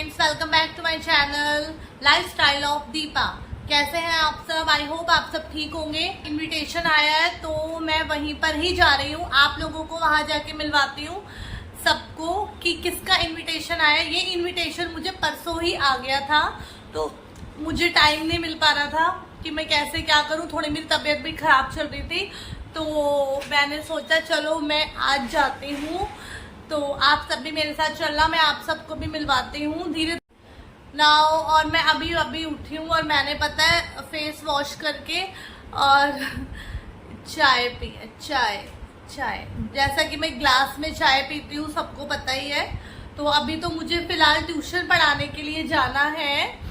Friends, welcome back to my channel lifestyle of Deepa. कैसे हैं आप सब? आई होप आप सब ठीक होंगे। इनविटेशन आया है तो मैं वहीं पर ही जा रही हूँ। आप लोगों को वहां जाके मिलवाती हूँ सबको कि किसका इनविटेशन आया। ये इनविटेशन मुझे परसों ही आ गया था तो मुझे टाइम नहीं मिल पा रहा था कि मैं कैसे क्या करूँ। थोड़ी मेरी तबीयत भी खराब चल रही थी तो मैंने सोचा चलो मैं आज जाती हूँ, तो आप सब भी मेरे साथ चलना, मैं आप सबको भी मिलवाती हूँ धीरे नाउ। और मैं अभी उठी हूँ और मैंने पता है फेस वॉश करके और चाय पी है। चाय जैसा कि मैं ग्लास में चाय पीती हूँ सबको पता ही है। तो अभी तो मुझे फिलहाल ट्यूशन पढ़ाने के लिए जाना है।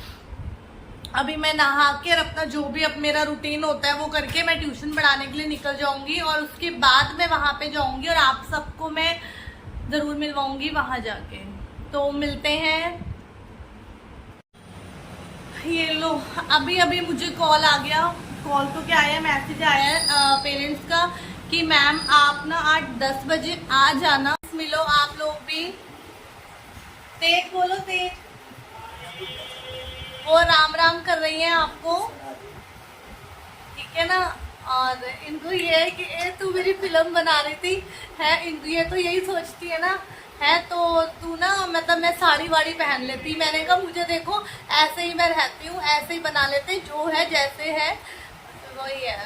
अभी मैं नहा के और अपना जो भी अब मेरा रूटीन होता है वो करके मैं ट्यूशन पढ़ाने के लिए निकल जाऊंगी और उसके बाद मैं वहां पे जाऊंगी और आप सबको मैं जरूर मिलवाऊंगी वहां जाके। तो मिलते हैं। ये लो, अभी मुझे कॉल आ गया। कॉल तो क्या आया, मैसेज आया है पेरेंट्स का कि मैम आप ना आज 10 बजे आ जाना, मिलो आप लोग भी। तेज बोलो, तेज। वो राम राम कर रही हैं आपको, ठीक है ना। और इनको ये है कि तू मेरी फिल्म बना रही थी है, ये तो यही सोचती है ना है, तो तू ना मतलब मैं साड़ी वाड़ी पहन लेती। मैंने कहा मुझे देखो ऐसे ही मैं रहती हूँ, ऐसे ही बना लेते, जो है जैसे है वही है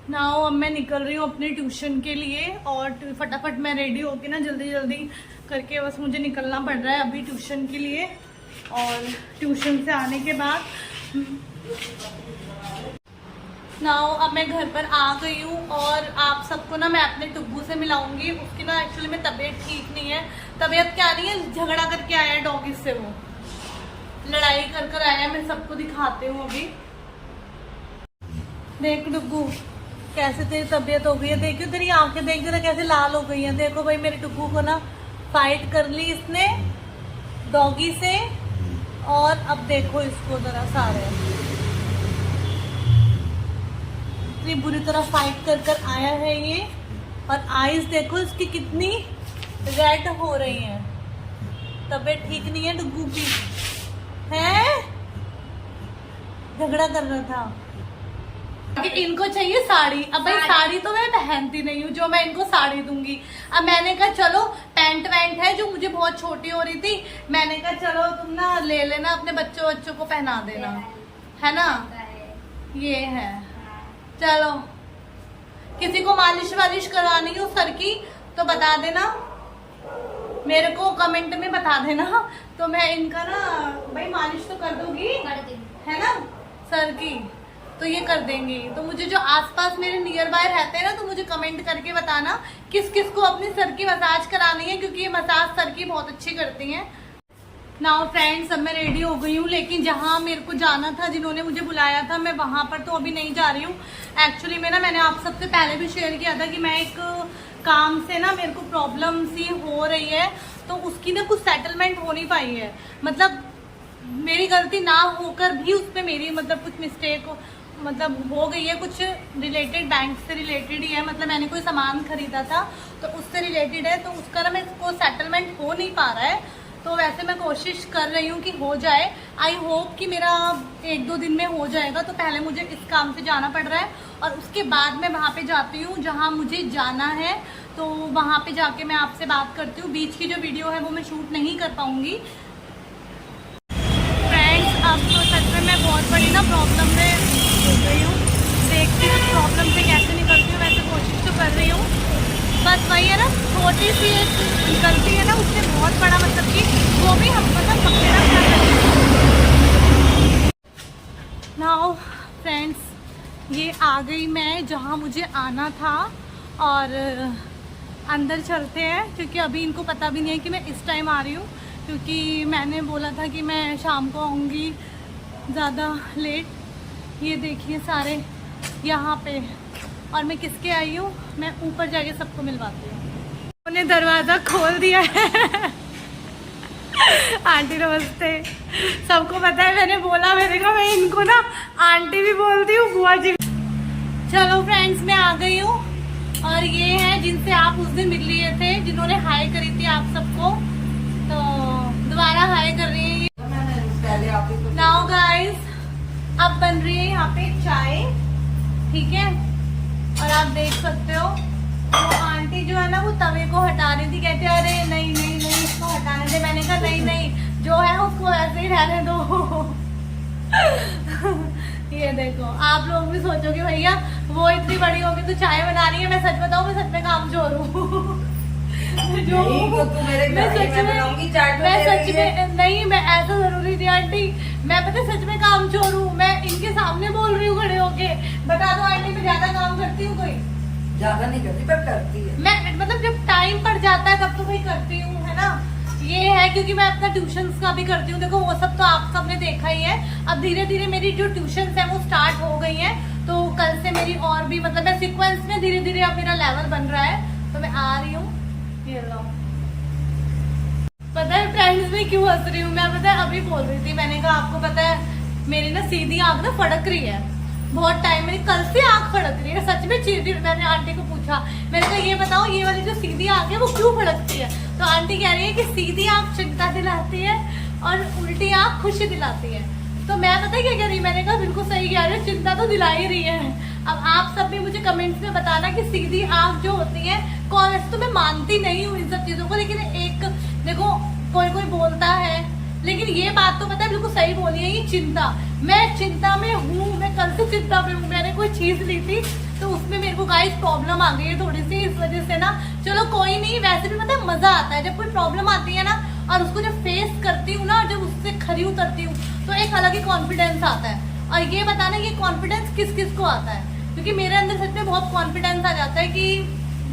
ना। अब मैं निकल रही हूँ अपने ट्यूशन के लिए और फटाफट मैं रेडी होके ना जल्दी करके बस मुझे निकलना पड़ रहा है अभी ट्यूशन के लिए। और ट्यूशन से आने के बाद नाउ अब मैं घर पर आ गई हूँ और आप सबको ना मैं अपने टुब्बू से मिलाऊंगी। उसकी ना एक्चुअली में तबीयत ठीक नहीं है। तबीयत क्या नहीं है, झगड़ा करके आया है डॉगी से, वो लड़ाई कर आया है। मैं सबको दिखाती हूँ अभी। देख टुब्बू कैसे तेरी तबीयत हो गई है, देखो तेरी आंखें देख जरा कैसे लाल हो गई हैं। देखो भाई मेरे टुब्बू को ना फाइट कर ली इसने डॉगी से और अब देखो इसको जरा सारे इतनी बुरी तरह फाइट कर आया है ये। और आईज देखो इसकी कितनी रेड हो रही हैं। तबीयत ठीक नहीं है डुग्गू की, है झगड़ा कर रहा था कि इनको चाहिए साड़ी। अब भाई साड़ी तो मैं पहनती नहीं हूँ, जो मैं इनको साड़ी दूंगी। अब मैंने कहा चलो पैंट वैंट है जो मुझे बहुत छोटी हो रही थी, मैंने कहा चलो तुम ना ले लेना, अपने बच्चों को पहना देना, है ना। ये है, चलो किसी को मालिश वालिश करवानी हो सर की तो बता देना, मेरे को कमेंट में बता देना, तो मैं इनका ना भाई मालिश तो कर दूंगी, है ना सर की, तो ये कर देंगे। तो मुझे जो आसपास मेरे नियर बाय रहते हैं ना, तो मुझे कमेंट करके बताना किस किस को अपनी सर की मसाज करानी है, क्योंकि ये मसाज सर की बहुत अच्छी करती हैं। नाउ फ्रेंड्स अब मैं रेडी हो गई हूँ, लेकिन जहाँ मेरे को जाना था, जिन्होंने मुझे बुलाया था, मैं वहां पर तो अभी नहीं जा रही हूँ। एक्चुअली में ना मैंने आप सबसे पहले भी शेयर किया था कि मैं एक काम से ना मेरे को प्रॉब्लम सी हो रही है, तो उसकी ना कुछ सेटलमेंट हो नहीं पाई है। मतलब मेरी गलती ना होकर भी उस पर मेरी मतलब कुछ मिस्टेक हो गई है, कुछ रिलेटेड बैंक से रिलेटेड ही है। मतलब मैंने कोई सामान खरीदा था तो उससे रिलेटेड है, तो उसका ना मेरे को सेटलमेंट हो नहीं पा रहा है। तो वैसे मैं कोशिश कर रही हूँ कि हो जाए। आई होप कि मेरा 1-2 दिन में हो जाएगा। तो पहले मुझे इस काम से जाना पड़ रहा है और उसके बाद मैं वहाँ पे जाती हूँ जहाँ मुझे जाना है। तो वहाँ पे जाके मैं आपसे बात करती हूँ। बीच की जो वीडियो है वो मैं शूट नहीं कर पाऊँगी। फ्रेंड्स अब तो सच में मैं बहुत बड़ी ना प्रॉब्लम में हो गई हूँ। देखती हूँ प्रॉब्लम से कैसे निकलती हूँ, वैसे कोशिश तो कर रही हूँ। बस वही है ना, छोटी सी एक गलती है ना, उससे बहुत बड़ा मतलब कि वो भी हम मतलब मेरा क्या करें। नाउ फ्रेंड्स ये आ गई मैं जहाँ मुझे आना था और अंदर चलते हैं, क्योंकि अभी इनको पता भी नहीं है कि मैं इस टाइम आ रही हूँ, क्योंकि मैंने बोला था कि मैं शाम को आऊँगी ज़्यादा लेट। ये देखिए सारे यहाँ पे, और मैं किसके आई हूँ, मैं ऊपर जाके सबको मिलवाती हूँ। उन्होंने दरवाज़ा खोल दिया है आंटी नमस्ते। सबको पता है, मैंने बोला, मैंने कहा मैं इनको ना आंटी भी बोलती हूँ, बुआ जी। चलो फ्रेंड्स मैं आ गई हूँ और ये है जिनसे आप उस दिन मिल लिए थे, जिन्होंने हाय करी थी आप सबको। तो दोबारा हाय कर रही है ये। नाउ गाइस, अब बन रही है यहाँ पे चाय, ठीक है। और आप देख सकते हो वो आंटी जो है ना वो तवे को हटा रही थी, कहते अरे नहीं नहीं नहीं इसको हटाने दे। मैंने कहा नहीं नहीं जो है उसको ऐसे ही रहने दो। ये देखो, आप लोग भी सोचोगे भैया वो इतनी बड़ी होगी तो चाय बना रही है। मैं सच बताऊं, मैं सच में कामचोर हूँ। जो मैं सच में नहीं, मैं ऐसा जरूरी नहीं आंटी, मैं पता सच में कामचोर हूँ। मैं इनके सामने बोल रही हूँ खड़े होके। बता दो आंटी, मैं ज्यादा काम करती हूँ? कोई ज्यादा नहीं करती पर करती है। मैं मतलब जब टाइम पड़ जाता है तब तो भाई करती हूँ, है ना। ये है क्योंकि मैं अपना ट्यूशंस का भी करती हूँ। देखो वो सब तो आप सबने देखा ही है। अब धीरे धीरे मेरी जो ट्यूशंस है वो स्टार्ट हो गई हैं, तो कल से मेरी और भी मतलब मैं सीक्वेंस में धीरे धीरे अब मेरा लेवल बन रहा है, तो मैं आ रही हूँ। ये लो, पता है फ्रेंड्स में क्यों हंस रही हूँ मैं? पता है अभी बोल रही थी, मैंने कहा आपको पता है मेरी ना सीधी आंख ना फड़क रही है बहुत टाइम, मेरी कल से आंख फड़क रही है सच में। चीज मैंने आंटी को पूछा, मैंने कहा ये बताओ ये वाली जो सीधी आंख है वो क्यों फड़कती है? तो आंटी कह रही है कि सीधी आंख चिंता दिलाती है और उल्टी आंख खुशी दिलाती है। तो मैं पता है क्या कह रही, मैंने कहा बिल्कुल सही कह रही है, चिंता तो दिला ही रही है। अब आप सब भी मुझे कमेंट्स में बताना कि सीधी आंख जो होती है कौन, वैसे तो मैं मानती नहीं हूँ इन सब चीजों को, लेकिन एक देखो कोई कोई बोलता है, लेकिन ये बात तो पता है बिल्कुल सही बोली है, ये चिंता। मैं चिंता में हूँ, मैं कल से चिंता में हूँ। मैंने कोई चीज ली थी तो उसमें मेरे को गाइस प्रॉब्लम आ गई है थोड़ी सी, इस वजह से ना। चलो कोई नहीं, वैसे भी मतलब मजा आता है जब कोई प्रॉब्लम आती है ना और उसको जब फेस करती हूँ ना, जब उससे खरी उतरती हूँ तो एक अलग ही कॉन्फिडेंस आता है। और ये बताना ये कॉन्फिडेंस किस किस को आता है, क्योंकि मेरे अंदर सच में बहुत कॉन्फिडेंस आ जाता है कि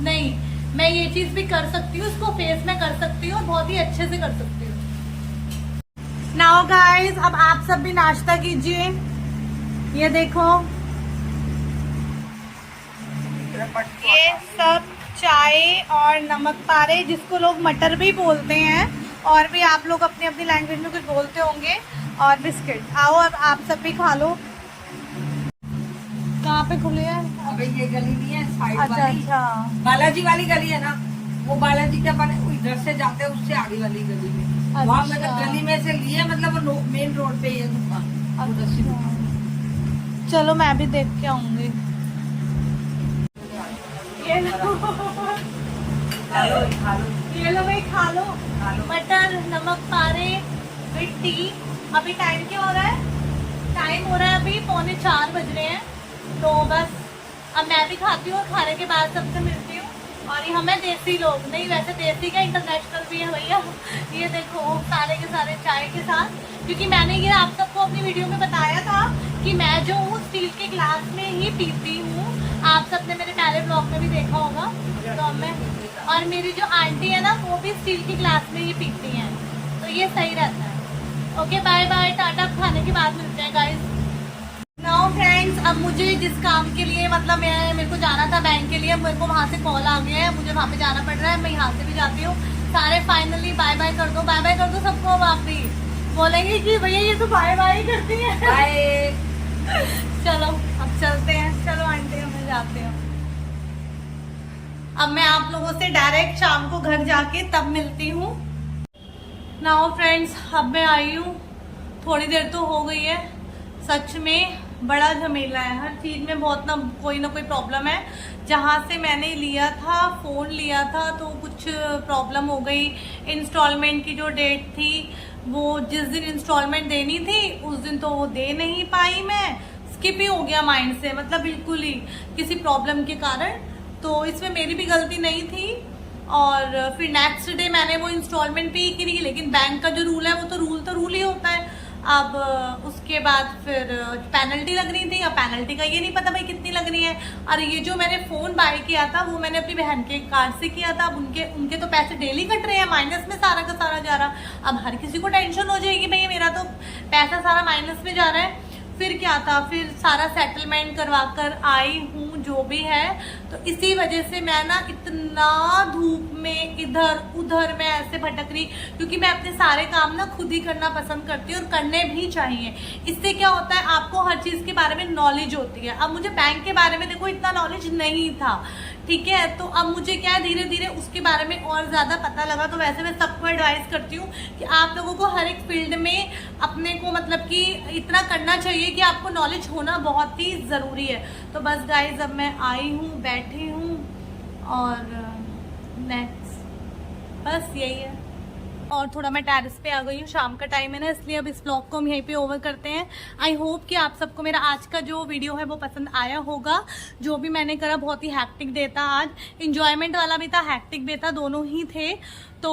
नहीं मैं ये चीज भी कर सकती हूँ, उसको फेस में कर सकती हूँ और बहुत ही अच्छे से कर सकती हूँ। नाउ गाइस, अब आप सब भी नाश्ता कीजिए। ये देखो ये सब चाय और नमक पारे, जिसको लोग मटर भी बोलते हैं, और भी आप लोग अपनी अपनी लैंग्वेज में कुछ बोलते होंगे, और बिस्किट। आओ अब आप सब भी खा लो। कहाँ पे खुले हैं? अबे ये गली नहीं है साइड अच्छा वाली, अच्छा, बालाजी वाली गली है ना, वो बालाजी के अपन इधर से जाते हैं उससे आगे वाली गली में। वहाँ मतलब गली में से लिए, मतलब वो मेन रोड पे ही है दुकान। अच्छा। चलो मैं भी देख के आऊंगी। ये लो ये लो भाई, खा लो मटर नमक पारे विद टी। अभी टाइम क्या हो रहा है? टाइम हो रहा है अभी 3:45 बज रहे हैं। तो बस अब मैं भी खाती हूँ और खाने के बाद सबसे मिलती हूँ। और ये हमें देसी लोग नहीं, वैसे देसी क्या इंटरनेशनल भी है भैया। ये देखो सारे के सारे चाय के साथ, क्योंकि मैंने ये आप सबको अपनी वीडियो में बताया था कि मैं जो हूँ स्टील के ग्लास में ही पीती हूँ। आप सबने मेरे पहले ब्लॉग में भी देखा होगा। तो मैं और मेरी जो आंटी है ना वो भी स्टील के ग्लास में ही पीती हैं, तो ये सही रहता है। Okay bye bye, tata. खाने के बाद मिलते हैं गाइस। नाउ फ्रेंड्स, अब मुझे जिस काम के लिए मतलब मेरे को जाना था बैंक के लिए, मेरे को वहाँ से कॉल आ गया है, मुझे वहाँ पे जाना पड़ रहा है। मैं यहाँ से भी जाती हूँ। सारे फाइनली बाय बाय कर दो, बाय बाय कर दो सबको। अब आप भी बोलेंगे कि भैया ये तो बाय बाय करती है। बाय। चलो अब चलते हैं। चलो आंटी हम जाते हैं। अब मैं आप लोगों से डायरेक्ट शाम को घर जाके तब मिलती हूँ। नाउ फ्रेंड्स, अब मैं आई हूँ, थोड़ी देर तो हो गई है। सच में बड़ा झमेला है, हर चीज में बहुत ना कोई प्रॉब्लम है। जहाँ से मैंने लिया था फोन लिया था तो कुछ प्रॉब्लम हो गई। इंस्टॉलमेंट की जो डेट थी वो जिस दिन इंस्टॉलमेंट देनी थी उस दिन तो वो दे नहीं पाई, मैं स्किप ही हो गया माइंड से, मतलब बिल्कुल ही किसी प्रॉब्लम के कारण। तो इसमें मेरी भी गलती नहीं थी। और फिर नेक्स्ट डे मैंने वो इंस्टॉलमेंट पे की, लेकिन बैंक का जो रूल है वो तो रूल ही होता है। अब उसके बाद फिर पेनल्टी लग रही थी। अब पेनल्टी का ये नहीं पता भाई कितनी लग रही है। और ये जो मैंने फोन बाय किया था वो मैंने अपनी बहन के कार्ड से किया था। अब उनके तो पैसे डेली कट रहे हैं, माइनस में सारा का सारा जा रहा। अब हर किसी को टेंशन हो जाएगी भाई मेरा तो पैसा सारा माइनस में जा रहा है। फिर क्या था, फिर सारा सेटलमेंट करवा कर आई हूँ जो भी है। तो इसी वजह से मैं ना इतना धूप में इधर उधर मैं ऐसे भटक रही, क्योंकि मैं अपने सारे काम ना खुद ही करना पसंद करती हूँ और करने भी चाहिए। इससे क्या होता है, आपको हर चीज के बारे में नॉलेज होती है। अब मुझे बैंक के बारे में देखो इतना नॉलेज नहीं था, ठीक है। तो अब मुझे क्या है, धीरे धीरे उसके बारे में और ज़्यादा पता लगा। तो वैसे मैं सबको एडवाइस करती हूँ कि आप लोगों को हर एक फील्ड में अपने को मतलब कि इतना करना चाहिए कि आपको नॉलेज होना बहुत ही ज़रूरी है। तो बस गाइज अब मैं आई हूँ, बैठी हूँ और नेक्स्ट बस यही है। और थोड़ा मैं टेरेस पे आ गई हूँ, शाम का टाइम है ना, इसलिए अब इस ब्लॉग को हम यहीं पे ओवर करते हैं। आई होप कि आप सबको मेरा आज का जो वीडियो है वो पसंद आया होगा। जो भी मैंने करा बहुत ही हैक्टिक डे था आज, इंजॉयमेंट वाला भी था, हैक्टिक भी था, दोनों ही थे। तो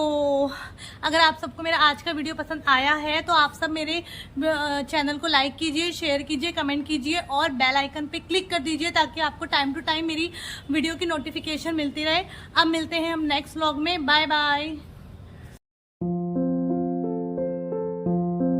अगर आप सबको मेरा आज का वीडियो पसंद आया है तो आप सब मेरे चैनल को लाइक कीजिए, शेयर कीजिए, कमेंट कीजिए और बेल आइकन पे क्लिक कर दीजिए ताकि आपको टाइम टू टाइम मेरी वीडियो की नोटिफिकेशन मिलती रहे। अब मिलते हैं हम नेक्स्ट व्लॉग में। Bye bye.